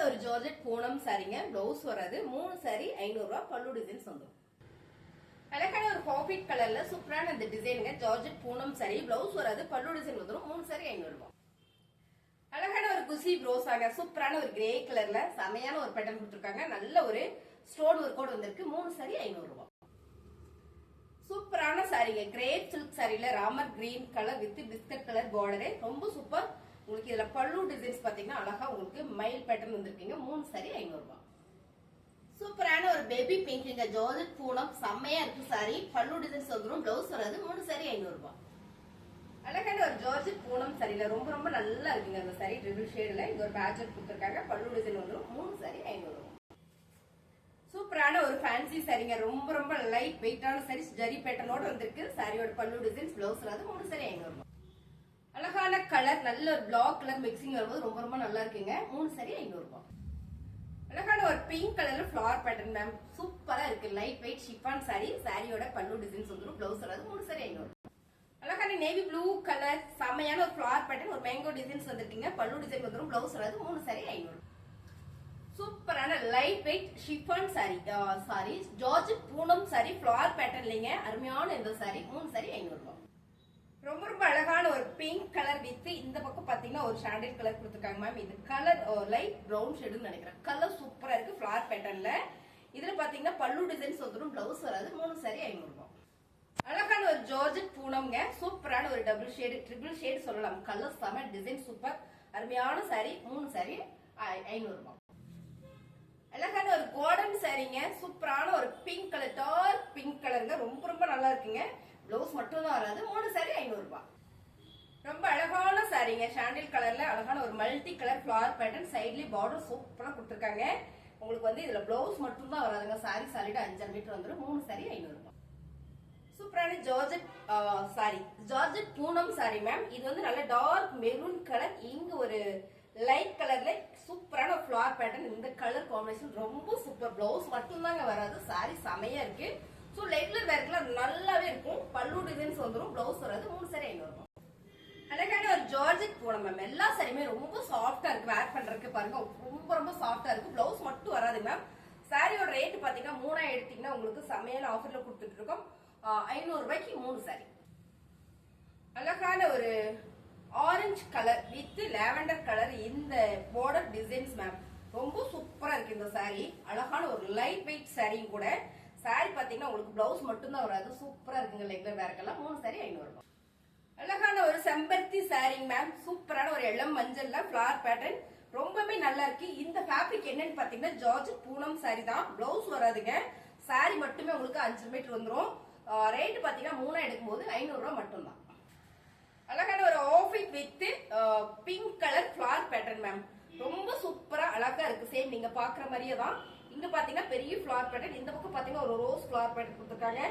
ஒரு ஜார்ஜெட் பூனம் சாரிங்க. பிளவுஸ் வராது. 3 சாரி 500 ரூபாய். பல்லு டிசைன்ஸ் வந்துடும். அழகான ஒரு காஃபிட் கலர்ல சூப்பரான இந்த டிசைனுங்க. ஜார்ஜெட் பூனம் சாரி. பிளவுஸ் வராது. பல்லு டிசைன் வந்துடும். 3 சாரி 500 ரூபாய். அழகான ஒரு குசி ப்ரோஸாங்க. சூப்பரான ஒரு கிரே கலர்ல செமையான ஒரு பேட்டர்ன் கொடுத்துருக்காங்க. நல்ல ஒரு ஸ்டோன் ஒர்க் வந்திருக்கு. 3 சாரி 500 ரூபாய். சூப்பரான சாரிங்க. கிரேப் சில்க் சாரில Ramar green colour with biscuit colour border. ரொம்ப சூப்பர். உங்களுக்கு இதுல பல்லு டிசைன்ஸ் பாத்தீங்கன்னா அழகா உங்களுக்கு மயில் பேட்டர்ன் வந்திருக்கீங்க. 3 சாரி 500 ரூபாய். சூப்பரான ஒரு பேபி பிங்க்ங்க. ஜார்ஜெட் பூனம் செம்மையா இருக்கு சாரி. பல்லு டிசைன்ஸ் வந்துடும். பிளவுஸ் வராது. 3 சாரி 500 ரூபாய். அழகான ஒரு ஜார்ஜெட் பூனம் சாரில ரொம்ப ரொம்ப நல்லா இருக்குங்க அந்த சாரி. ட்ரிபிள் ஷேட்ல இங்க ஒரு பேட்ச் கொடுத்துருக்காங்க. பல்லு டிசைன் வந்துடும். 3 சாரி 500 ரூபாய். சூப்பரான ஒரு ஃபேன்சி சாரிங்க. ரொம்ப ரொம்ப லைட் வெயிட்டான சாரி. ஜரி பேட்டர்னோட வந்திருக்கு. சாரியோட பல்லு டிசைன்ஸ். பிளவுஸ் வராது. 3 சாரி 500 ரூபாய். அழகான கலர். நல்ல ஒரு பிளாக் கலர் மிக்சிங் வரும்போது ரொம்ப ரொம்ப நல்லா இருக்குங்க. 3 சாரி 500 ரூபாய். அழகான ஒரு பிங்க் கலர்ல ஃபிளவர் பேட்டர்ன் மேம். சூப்பரா இருக்கு. Light weight chiffon sorry. சாரியோட பல்லு டிசைன்ஸ் வந்துடும். பிளவுஸ் வராது. 3 சாரி 500 ரூபாய். அழகான நேவி ப்ளூ கலர் செமையான ஒரு ஃபிளவர் பேட்டர்ன். ஒரு மேங்கோ டிசைன்ஸ் வந்திருக்கீங்க. பல்லு டிசைன் வந்துடும். பிளவுஸ் வராது. 3 சாரி 500 ரூபாய். சூப்பரான light weight chiffon sari. Sari georgette Poonam sari. Flower பேட்டர்ன்லங்க அருமையான இந்த சாரி. 3 சாரி 500 ரூபாய். ரொம்ப ரொம்ப அழகான ஒரு பிங்க் கலர் வித் இந்த பக்கம் பாத்தீங்கன்னா ஒரு சாண்டில் கலர் கொடுத்துருக்காங்க மேம். இது கலர் லைட் பிரவுன் ஷேடுன்னு நினைக்கிறேன். கலர் சூப்பரா இருக்கு ஃபிளவர் பேட்டர்ன்ல. இதுல பாத்தீங்கன்னா பல்லு டிசைன்ஸ் வந்துடும். பிளவுஸ் வராது. 3 சாரி 500 ரூபாய். அழகான ஒரு ஜார்ஜெட் பூனம்ங்க. சூப்பரான ஒரு டபுள் ஷேடு ட்ரிபிள் ஷேடு சொல்லலாம். கலர் செம டிசைன் சூப்பர். அருமையான சாரி. 3 சாரி 500 ரூபாய். அழகான ஒரு கோல்டன் சாரிங்க. சூப்பரான ஒரு பிங்க் கலர் டார்க் பிங்க் கலருங்க. ரொம்ப ரொம்ப நல்லா இருக்குங்க. பிளவுஸ் மட்டும் தான் வராது. 3 சாரி 500 ரூபாய். ரொம்ப அழகான சாரிங்க. சாண்டில் கலர்ல அழகான ஒரு மல்டி கலர் ஃபிளவர் பேட்டர்ன். சைட்லி பார்டர் சூப்பரா கொடுத்துருக்காங்க. உங்களுக்கு வந்து இதுல பிளவுஸ் மட்டும் தான் வராதுங்க. சாரி சாலிடா 5 மீட்டர் வந்துடும். 3 சாரி 500 ரூபாய். சூப்பரான georgette sorry. Georgette Poonam sorry ma'am. இது வந்து நல்ல டார்க் மெரூன் கலர். இங்க ஒரு லைட் கலர்ல சூப்பரான ஃபிளவர் பேட்டர்ன். இந்த கலர் காம்பினேஷன் ரொம்ப சூப்பர். பிளவுஸ் மட்டும் தாங்க வராது. சாரி செமையா இருக்கு. சோ ரெகுலர் வேர்க்குலாம் நல்லாவே இருக்கும். பல்லு டிசைன்ஸ் வந்துடும். பிளவுஸ் வராது. 3 சாரி 500 ரூபாய். அழகான ஒரு ஜார்ஜெட் பூனம் மேம். எல்லா சாரியுமே ரொம்ப சாஃப்டா இருக்கு. வேர் பண்றதுக்கு பாருங்க ரொம்ப ரொம்ப சாஃப்டா இருக்கு. பிளவுஸ் மட்டும் வராது மேம். சாரியோட ரேட் பாத்தீங்கன்னா 3 எடுத்தீங்கன்னா உங்களுக்கு செமையான ஆஃபர்ல கொடுத்துட்டு இருக்கோம். 500 ரூபாய்க்கு 3 சாரி. அழகான ஒரு orange colour with lavender colour இந்த பார்டர் டிசைன்ஸ் மேம். ரொம்ப சூப்பரா இருக்கு இந்த சாரி. அழகான ஒரு லைட் வெயிட் சாரியும் கூட. சாரி பாத்தீங்கன்னா உங்களுக்கு பிளவுஸ் மட்டும் தான் வராது. சூப்பரா இருக்குங்க. ரெகுலர் வேர்க்கெல்லாம் 3 சாரி 500 ரூபாய். அழகான ஒரு செம்பருத்தி சாரி மேம். சூப்பரான ஒரு இளம் மஞ்சள்ல ஃபிளவர் பேட்டர்ன். ரொம்பவே நல்லா இருக்கு. இந்த ஃபேப்ரிக் என்னன்னு பாத்தீங்கன்னா ஜார்ஜெட் பூனம் சாரி தான். பிளவுஸ் வராதுங்க. சாரி மட்டுமே உங்களுக்கு 5 மீட்டர் வந்துடும். ரேட் பாத்தீங்கன்னா 3 எடுக்கும்போது 500 ரூபாய் மட்டும் தான். அழகான ஒரு ஆஃபிட் with pink colour flower pattern ma'am. ரொம்ப சூப்பரா அழகா இருக்கு. சேம் நீங்க பாக்குற மாதிரியே தான். இங்க பாத்தீங்கன்னா பெரிய ஃபிளவர் பேட்டர்ன். இந்த பக்கம் பாத்தீங்கன்னா ஒரு ரோஸ் ஃபிளவர் பேட்டர்ன் கொடுத்துருக்காங்க.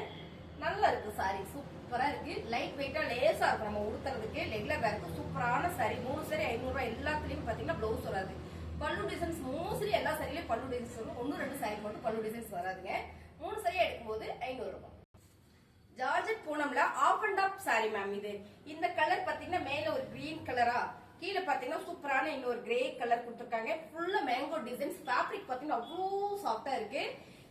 நல்லா இருக்கு சாரி. சூப்பரா இருக்கு. லைட் வெயிட்டா லேசா இருக்கும் நம்ம உடுத்துறதுக்கு. ரெகுலர் வேர்க்கு சூப்பரான சாரி. 3 சாரி 500 ரூபாய். எல்லாத்துலயும் பாத்தீங்கன்னா பிளவுஸ் வராது. பல்லு டிசைன்ஸ் மோஸ்ட்லி எல்லா சாரிலயும் பல்லு டிசைன்ஸ் வரும். 1-2 சாரி மட்டும் பல்லு டிசைன்ஸ் வராதுங்க. 3 சாரி எடுக்கும்போது 500 ரூபாய். ஜார்ஜெட் பூனம்ல half and half sari ma'am. இது இந்த கலர் பாத்தீங்கன்னா மேல ஒரு கிரீன் கலரா, கீழே பாத்தீங்கன்னா சூப்பரான இன்னொரு கிரே கலர் கொடுத்துருக்காங்க. ஃபுல்லா மேங்கோ டிசைன்ஸ். ஃபேப்ரிக் பாத்தீங்கன்னா அவ்வளோ சாஃப்டா இருக்கு.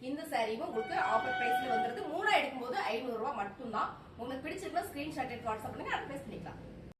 இந்த சாரியும் உங்களுக்கு ஆஃபர் பிரைஸ்ல வந்துருது. 3 எடுக்கும்போது 500 ரூபாய் மட்டும் தான். உங்களுக்கு பிடிச்சிருந்தா ஸ்கிரீன்ஷாட் எடுத்து வாட்ஸ்அப் பண்ணுங்க. அட்வைஸ் பண்ணிக்கலாம்.